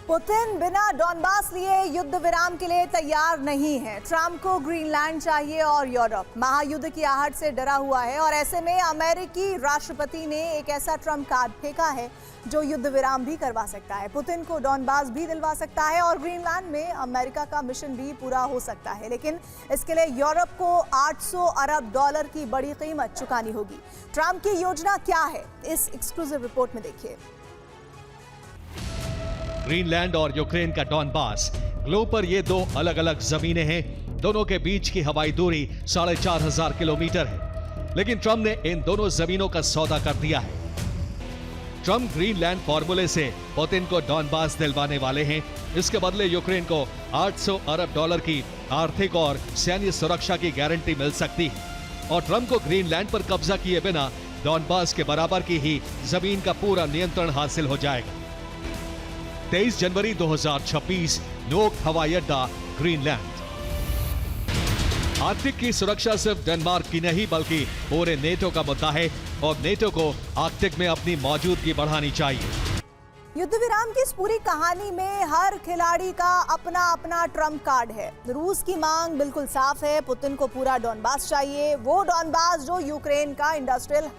Putin बिना Donbas लिए युद्ध विराम के लिए तैयार नहीं है। ट्रंप को ग्रीनलैंड चाहिए और यूरोप महायुद्ध की आहट से डरा हुआ है और ऐसे में अमेरिकी राष्ट्रपति ने एक ऐसा ट्रंप कार्ड फेंका है जो युद्ध विराम भी करवा सकता है, पुतिन को डॉनबास भी दिलवा सकता है और ग्रीनलैंड में अमेरिका का मिशन भी पूरा हो सकता है। लेकिन इसके लिए यूरोप को 800 अरब डॉलर की बड़ी कीमत चुकानी होगी। ट्रंप की योजना क्या है, इस एक्सक्लूसिव रिपोर्ट में देखिए। ग्रीनलैंड और यूक्रेन का डॉनबास, ग्लोब पर ये दो अलग अलग जमीनें हैं। दोनों के बीच की हवाई दूरी 4500 किलोमीटर है, लेकिन ट्रंप ने इन दोनों जमीनों का सौदा कर दिया है। ट्रंप ग्रीनलैंड फॉर्मूले से पुतिन को डॉनबास दिलवाने वाले हैं। इसके बदले यूक्रेन को 800 अरब डॉलर की आर्थिक और सैन्य सुरक्षा की गारंटी मिल सकती है और ट्रंप को ग्रीनलैंड पर कब्जा किए बिना डॉनबास के बराबर की ही जमीन का पूरा नियंत्रण हासिल हो जाएगा। 23 जनवरी 2026 नोक हवाई अड्डा, ग्रीनलैंड। आर्कटिक की सुरक्षा सिर्फ डेनमार्क की नहीं बल्कि पूरे नेटो का मुद्दा है और नेटो को आर्कटिक में अपनी मौजूदगी बढ़ानी चाहिए। युद्ध विराम की इस पूरी कहानी में हर खिलाड़ी का अपना अपना ट्रम्प कार्ड है। रूस की मांग बिल्कुल साफ है, पुतिन को पूरा डॉनबास चाहिए, वो डॉनबास जो यूक्रेन का इंडस्ट्रियल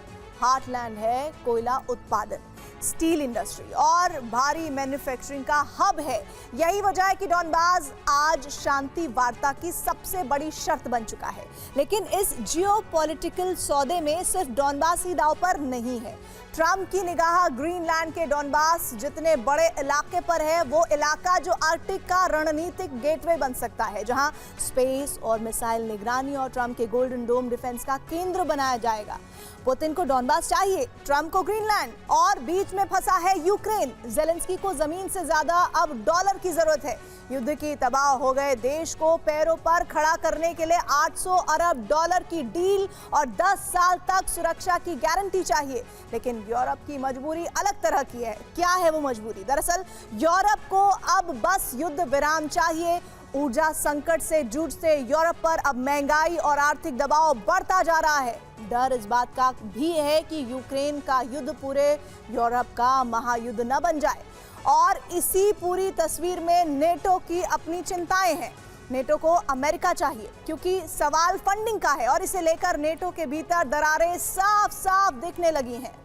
हार्टलैंड है, कोयला उत्पादन, स्टील इंडस्ट्री और भारी मैन्युफैक्चरिंग का हब है। यही वजह है कि डॉनबास आज शांति वार्ता की सबसे बड़ी शर्त बन चुका है। लेकिन इस जियोपॉलिटिकल सौदे में सिर्फ डॉनबास ही दांव पर नहीं है। ट्रंप की निगाह ग्रीनलैंड के डॉनबास जितने बड़े इलाके पर है, वो इलाका जो आर्कटिक का रणनीतिक गेटवे बन सकता है, जहां स्पेस और मिसाइल निगरानी और ट्रंप के गोल्डन डोम डिफेंस का केंद्र बनाया जाएगा। पुतिन को डॉनबास चाहिए, ट्रंप को ग्रीनलैंड और बीच में फंसा है यूक्रेन। जेलेंस्की को जमीन से ज्यादा अब डॉलर की जरूरत है। युद्ध की तबाह हो गए देश को पैरों पर खड़ा करने के लिए 800 अरब डॉलर की डील और 10 साल तक सुरक्षा की गारंटी चाहिए। लेकिन यूरोप की मजबूरी अलग तरह की है। क्या है वो मजबूरी? दरअसल यूरोप को अब बस युद्ध विराम चाहिए। ऊर्जा संकट से जूझते यूरोप पर अब महंगाई और आर्थिक दबाव बढ़ता जा रहा है। डर इस बात का भी है कि यूक्रेन का युद्ध पूरे यूरोप का महायुद्ध न बन जाए और इसी पूरी तस्वीर में नेटो की अपनी चिंताएं हैं। नेटो को अमेरिका चाहिए क्योंकि सवाल फंडिंग का है और इसे लेकर नेटो के भीतर दरारें साफ साफ दिखने लगी हैं।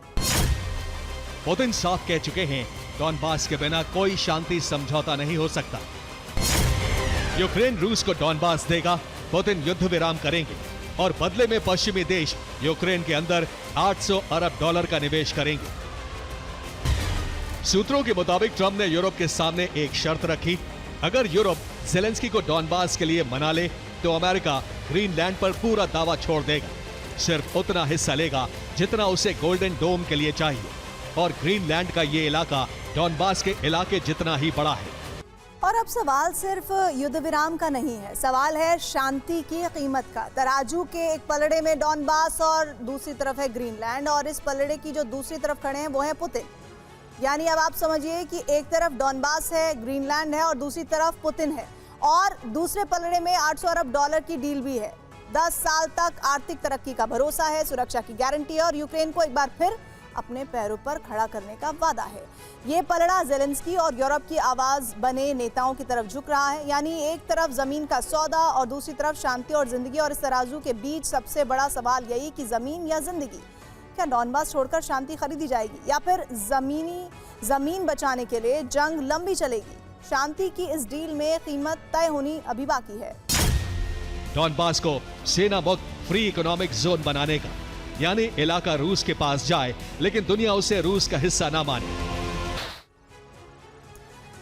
पुतिन साफ कह चुके हैं, डॉनबास के बिना कोई शांति समझौता नहीं हो सकता। यूक्रेन रूस को डॉनबास देगा, पुतिन युद्ध विराम करेंगे और बदले में पश्चिमी देश यूक्रेन के अंदर 800 अरब डॉलर का निवेश करेंगे। सूत्रों के मुताबिक ट्रंप ने यूरोप के सामने एक शर्त रखी, अगर यूरोप जेलेंस्की को डॉनबास के लिए मना ले तो अमेरिका ग्रीनलैंड पर पूरा दावा छोड़ देगा। सिर्फ उतना हिस्सा लेगा जितना उसे गोल्डन डोम के लिए चाहिए और ग्रीनलैंड का ये इलाका डॉनबास के इलाके जितना ही बड़ा है। और अब सवाल सिर्फ युद्ध विराम का नहीं है, सवाल है शांति की कीमत का। तराजू के एक पलड़े में डॉनबास और दूसरी तरफ है ग्रीनलैंड और इस पलड़े की जो दूसरी तरफ खड़े हैं वो है पुतिन। यानी अब आप समझिए कि एक तरफ डॉनबास है, ग्रीनलैंड है और दूसरी तरफ पुतिन है और दूसरे पलड़े में 800 अरब डॉलर की डील भी है। 10 साल तक आर्थिक तरक्की का भरोसा है, सुरक्षा की गारंटी है और यूक्रेन को एक बार फिर अपने पैरों पर खड़ा करने का वादा है। ये पलड़ा जेलेंस्की और यूरोप की आवाज बने नेताओं की तरफ झुक रहा है। यानी एक तरफ जमीन का सौदा और दूसरी तरफ शांति और जिंदगी। और इस तराजू के बीच सबसे बड़ा सवाल यही कि जमीन या जिंदगी। क्या डॉनबास छोड़कर शांति खरीदी जाएगी या फिर जमीन बचाने के लिए जंग लंबी चलेगी? शांति की इस डील में कीमत तय होनी अभी बाकी है। डॉनबास को सेना मुक्त फ्री इकोनॉमिक जोन बनाने का, यानी इलाका रूस के पास जाए लेकिन दुनिया उसे रूस का हिस्सा ना माने।